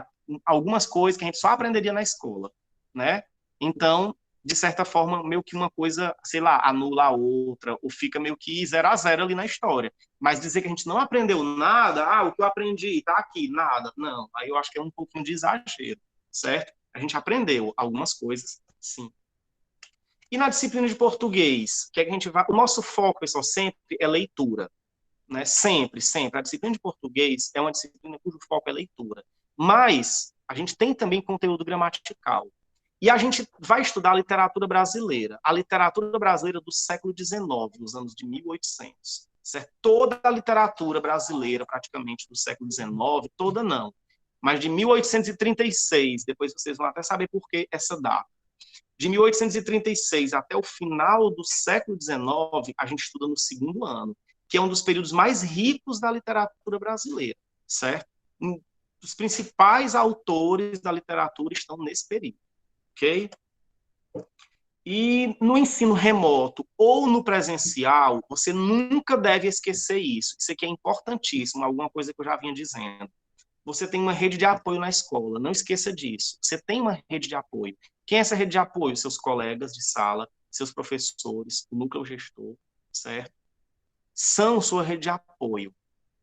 algumas coisas que a gente só aprenderia na escola, né? Então, de certa forma, meio que uma coisa, sei lá, anula a outra, ou fica meio que 0-0 ali na história. Mas dizer que a gente não aprendeu nada, o que eu aprendi, tá aqui, nada, não. Aí eu acho que é um pouquinho de exagero, certo? A gente aprendeu algumas coisas, sim. E na disciplina de português, que a gente vai, o nosso foco, pessoal, sempre é leitura, né? Sempre, sempre. A disciplina de português é uma disciplina cujo foco é leitura. Mas a gente tem também conteúdo gramatical. E a gente vai estudar a literatura brasileira do século XIX, nos anos de 1800. Certo? Toda a literatura brasileira, praticamente, do século XIX, toda não, mas de 1836, depois vocês vão até saber por que essa data. De 1836 até o final do século XIX, a gente estuda no segundo ano, que é um dos períodos mais ricos da literatura brasileira, certo? Os principais autores da literatura estão nesse período. Ok? E no ensino remoto ou no presencial, você nunca deve esquecer isso. Isso aqui é importantíssimo, alguma coisa que eu já vinha dizendo. Você tem uma rede de apoio na escola, não esqueça disso. Você tem uma rede de apoio. Quem é essa rede de apoio? Seus colegas de sala, seus professores, o núcleo gestor, certo? São sua rede de apoio,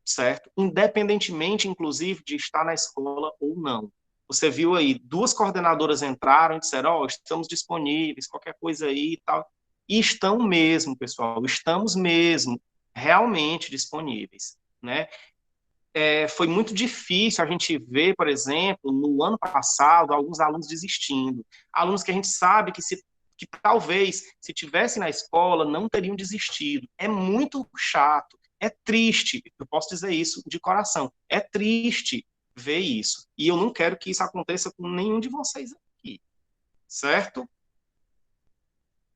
certo? Independentemente, inclusive, de estar na escola ou não. Você viu aí, 2 coordenadoras entraram e disseram, estamos disponíveis, qualquer coisa aí e tal. E estão mesmo, pessoal, estamos mesmo realmente disponíveis, né? Foi muito difícil a gente ver, por exemplo, no ano passado, alguns alunos desistindo. Alunos que a gente sabe que talvez, se tivessem na escola, não teriam desistido. É muito chato, é triste, eu posso dizer isso de coração, é triste ver isso. E eu não quero que isso aconteça com nenhum de vocês aqui, certo?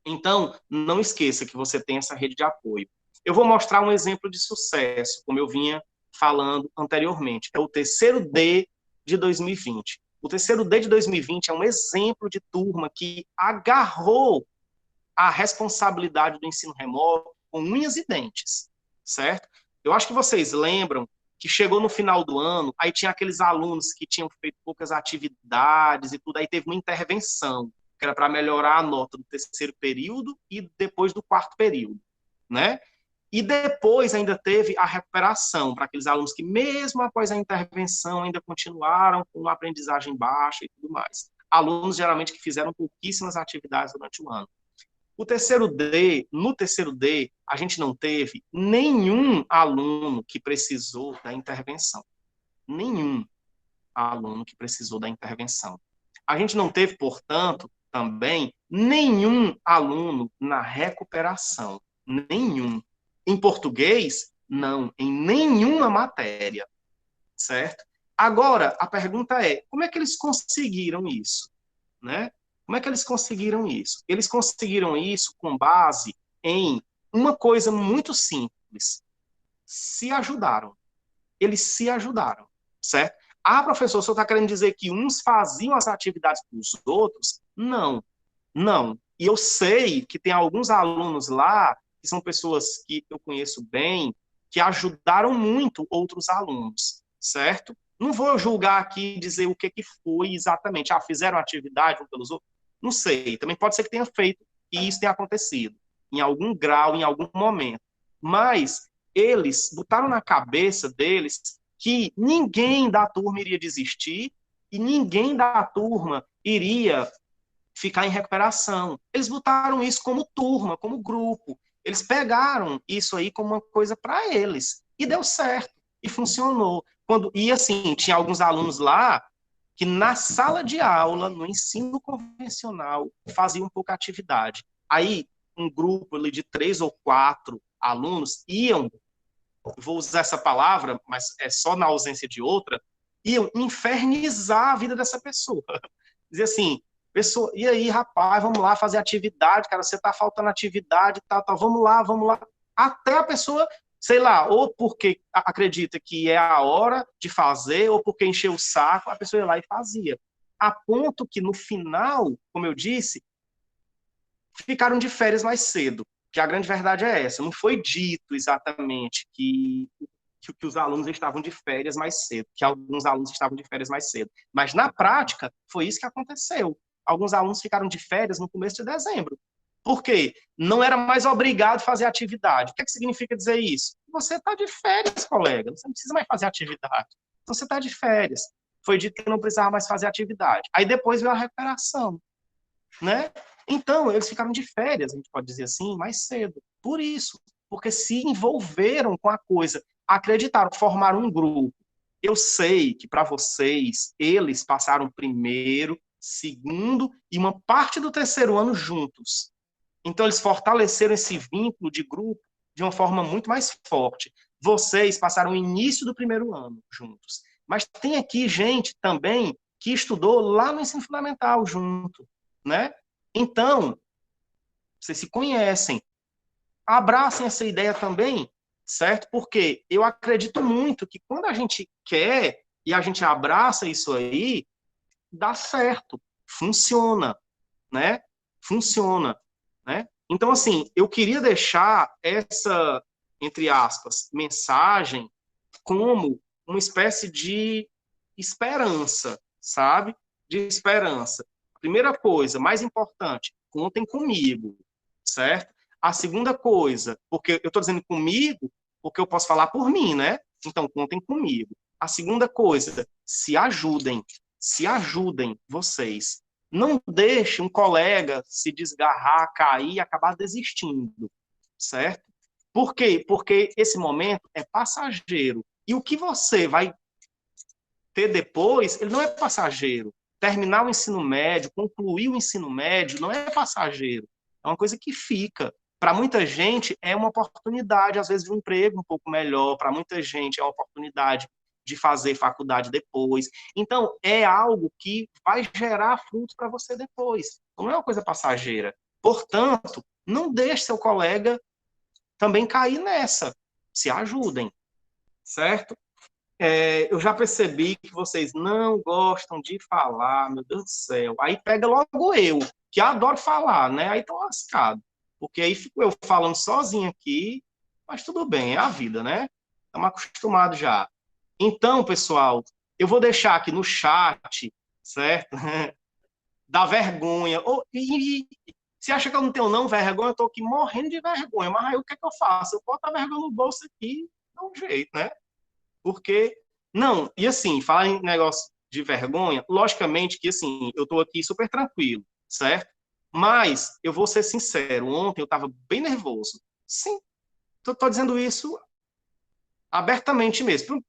Então, não esqueça que você tem essa rede de apoio. Eu vou mostrar um exemplo de sucesso, como eu vinha falando anteriormente. É o terceiro D de 2020. O terceiro D de 2020 é um exemplo de turma que agarrou a responsabilidade do ensino remoto com unhas e dentes, certo? Eu acho que vocês lembram que chegou no final do ano, aí tinha aqueles alunos que tinham feito poucas atividades e tudo, aí teve uma intervenção, que era para melhorar a nota do terceiro período e depois do quarto período, né? E depois ainda teve a recuperação para aqueles alunos que, mesmo após a intervenção, ainda continuaram com uma aprendizagem baixa e tudo mais. Alunos, geralmente, que fizeram pouquíssimas atividades durante o ano. No terceiro D, a gente não teve nenhum aluno que precisou da intervenção. Nenhum aluno que precisou da intervenção. A gente não teve, portanto, também, nenhum aluno na recuperação. Nenhum. Em português, não. Em nenhuma matéria. Certo? Agora, a pergunta é, como é que eles conseguiram isso? Né? Como é que eles conseguiram isso? Eles conseguiram isso com base em uma coisa muito simples. Se ajudaram. Eles se ajudaram, certo? Ah, professor, o senhor está querendo dizer que uns faziam as atividades para os outros? Não, não. E eu sei que tem alguns alunos lá, que são pessoas que eu conheço bem, que ajudaram muito outros alunos, certo? Não vou julgar aqui e dizer o que foi exatamente. Ah, fizeram atividade um pelos outros? Não sei. Também pode ser que tenha feito e isso tenha acontecido, em algum grau, em algum momento. Mas eles botaram na cabeça deles que ninguém da turma iria desistir e ninguém da turma iria ficar em recuperação. Eles botaram isso como turma, como grupo. Eles pegaram isso aí como uma coisa para eles. E deu certo. E funcionou. E assim, tinha alguns alunos lá que na sala de aula, no ensino convencional, faziam um pouco atividade. Aí, um grupo ali de 3 ou 4 alunos iam, vou usar essa palavra, mas é só na ausência de outra, iam infernizar a vida dessa pessoa. Dizer assim, pessoa, e aí, rapaz, vamos lá fazer atividade, cara, você tá faltando atividade, tal, vamos lá. Até a pessoa, sei lá, ou porque acredita que é a hora de fazer, ou porque encheu o saco, a pessoa ia lá e fazia. A ponto que, no final, como eu disse, ficaram de férias mais cedo. Que a grande verdade é essa. Não foi dito exatamente que os alunos estavam de férias mais cedo, que alguns alunos estavam de férias mais cedo. Mas, na prática, foi isso que aconteceu. Alguns alunos ficaram de férias no começo de dezembro. Por quê? Não era mais obrigado a fazer atividade. O que significa dizer isso? Você está de férias, colega. Você não precisa mais fazer atividade. Então, você está de férias. Foi dito que não precisava mais fazer atividade. Aí depois veio a recuperação, né? Então, eles ficaram de férias, a gente pode dizer assim, mais cedo. Por isso. Porque se envolveram com a coisa, acreditaram, formaram um grupo. Eu sei que para vocês, eles passaram primeiro, segundo e uma parte do terceiro ano juntos. Então, eles fortaleceram esse vínculo de grupo de uma forma muito mais forte. Vocês passaram o início do primeiro ano juntos. Mas tem aqui gente também que estudou lá no ensino fundamental junto, né? Então, vocês se conhecem. Abracem essa ideia também, certo? Porque eu acredito muito que quando a gente quer e a gente abraça isso aí, dá certo, funciona, né? Funciona, né? Então, assim, eu queria deixar essa, entre aspas, mensagem como uma espécie de esperança, sabe? De esperança. Primeira coisa, mais importante, contem comigo, certo? A segunda coisa, porque eu estou dizendo comigo, porque eu posso falar por mim, né? Então, contem comigo. A segunda coisa, se ajudem vocês. Não deixe um colega se desgarrar, cair e acabar desistindo, certo? Por quê? Porque esse momento é passageiro. E o que você vai ter depois, ele não é passageiro. Terminar o ensino médio, concluir o ensino médio, não é passageiro. É uma coisa que fica. para muita gente é uma oportunidade, às vezes, de um emprego um pouco melhor, para muita gente é uma oportunidade de fazer faculdade depois. Então, é algo que vai gerar frutos para você depois. Não é uma coisa passageira. Portanto, não deixe seu colega também cair nessa. Se ajudem, certo? Eu já percebi que vocês não gostam de falar, meu Deus do céu. Aí pega logo eu, que adoro falar, né? Aí tô lascado. Porque aí fico eu falando sozinho aqui, mas tudo bem, é a vida, né? Estamos acostumados já. Então, pessoal, eu vou deixar aqui no chat, certo? Da vergonha. Se acha que eu não tenho não vergonha, eu tô aqui morrendo de vergonha. Mas aí o que é que eu faço? Eu boto a vergonha no bolso aqui, dá um jeito, né? Porque, não, e assim, falar em negócio de vergonha, logicamente que assim, eu tô aqui super tranquilo, certo? Mas eu vou ser sincero, ontem eu tava bem nervoso. Sim, tô dizendo isso abertamente mesmo.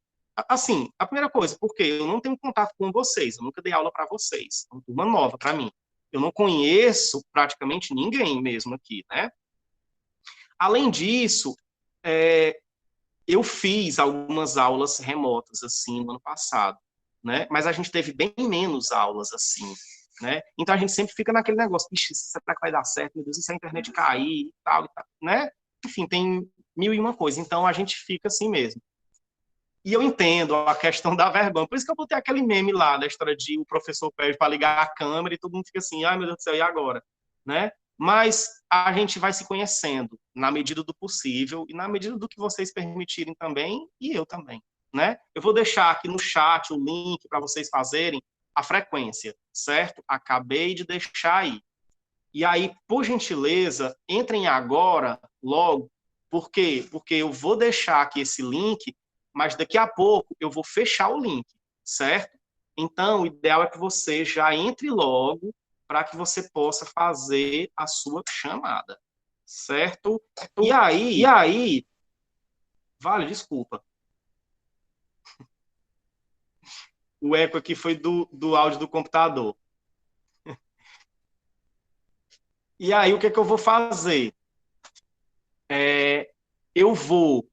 Assim, a primeira coisa, porque eu não tenho contato com vocês, eu nunca dei aula para vocês, é uma turma nova para mim. Eu não conheço praticamente ninguém mesmo aqui, né? Além disso, é, eu fiz algumas aulas remotas, assim, no ano passado, né? Mas a gente teve bem menos aulas, assim, né? Então a gente sempre fica naquele negócio, ixi, será que vai dar certo? Meu Deus, e se a internet cair e tal, né? Enfim, tem mil e uma coisa. Então a gente fica assim mesmo. E eu entendo a questão da vergonha. Por isso que eu botei aquele meme lá da história de o professor pede para ligar a câmera e todo mundo fica assim, ai meu Deus do céu, e agora? Né? Mas a gente vai se conhecendo na medida do possível e na medida do que vocês permitirem também, e eu também. Né? Eu vou deixar aqui no chat o link para vocês fazerem a frequência, certo? Acabei de deixar aí. E aí, por gentileza, entrem agora, logo. Por quê? Porque eu vou deixar aqui esse link, mas daqui a pouco eu vou fechar o link, certo? Então, o ideal é que você já entre logo para que você possa fazer a sua chamada, certo? E aí, vale, desculpa. O eco aqui foi do áudio do computador. E aí, o que é que eu vou fazer? Eu vou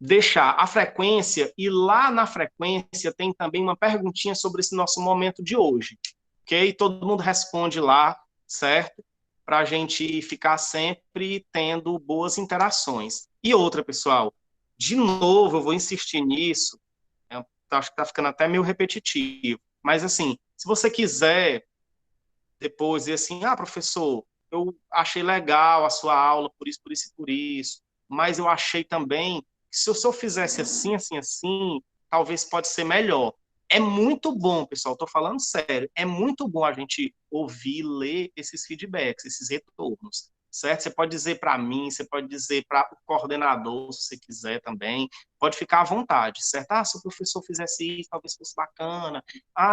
deixar a frequência e lá na frequência tem também uma perguntinha sobre esse nosso momento de hoje, ok? Todo mundo responde lá, certo? Para a gente ficar sempre tendo boas interações. E outra, pessoal, de novo, eu vou insistir nisso, acho que está ficando até meio repetitivo, mas assim, se você quiser depois dizer assim, professor, eu achei legal a sua aula por isso, por isso e por isso, mas eu achei também que se eu só fizesse assim, assim, assim, talvez pode ser melhor. É muito bom, pessoal, estou falando sério, é muito bom a gente ouvir, ler esses feedbacks, esses retornos, certo? Você pode dizer para mim, você pode dizer para o coordenador, se você quiser também, pode ficar à vontade, certo? Se o professor fizesse isso, talvez fosse bacana,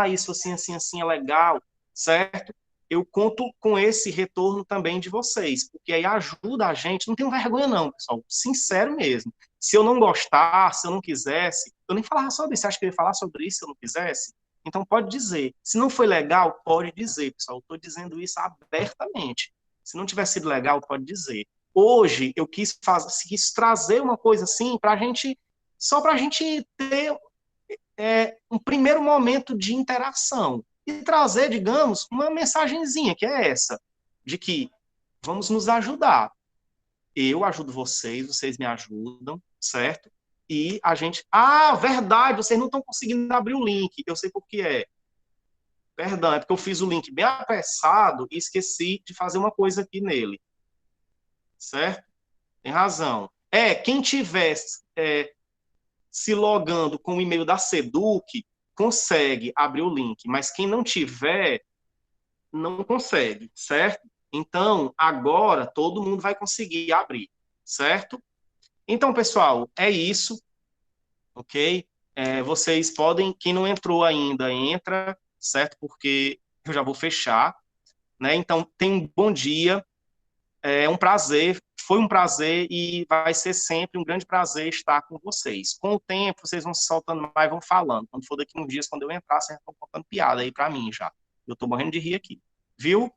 isso assim, assim, assim é legal, certo? Eu conto com esse retorno também de vocês, porque aí ajuda a gente, não tenho vergonha não, pessoal, sincero mesmo. Se eu não gostasse, se eu não quisesse, eu nem falava sobre isso. Você acha que eu ia falar sobre isso se eu não quisesse? Então pode dizer. Se não foi legal, pode dizer, pessoal. Estou dizendo isso abertamente. Se não tiver sido legal, pode dizer. Hoje eu quis trazer uma coisa assim para a gente, só para a gente ter um primeiro momento de interação e trazer, digamos, uma mensagenzinha que é essa, de que vamos nos ajudar. Eu ajudo vocês, vocês me ajudam, certo? E a gente... verdade, vocês não estão conseguindo abrir o link. Eu sei por que é. Perdão, é porque eu fiz o link bem apressado e esqueci de fazer uma coisa aqui nele. Certo? Tem razão. Quem tiver se logando com o e-mail da Seduc, consegue abrir o link, mas quem não tiver, não consegue, certo? Então, agora todo mundo vai conseguir abrir, certo? Então, pessoal, é isso, ok? Vocês podem, quem não entrou ainda, entra, certo? Porque eu já vou fechar, né? Então, tenham um bom dia, é um prazer, foi um prazer e vai ser sempre um grande prazer estar com vocês. Com o tempo, vocês vão se soltando mais, vão falando. Quando for daqui uns dias, quando eu entrar, vocês estão contando piada aí para mim já. Eu tô morrendo de rir aqui, viu?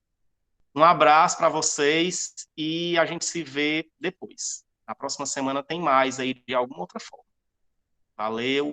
Um abraço para vocês e a gente se vê depois. Na próxima semana tem mais aí de alguma outra forma. Valeu!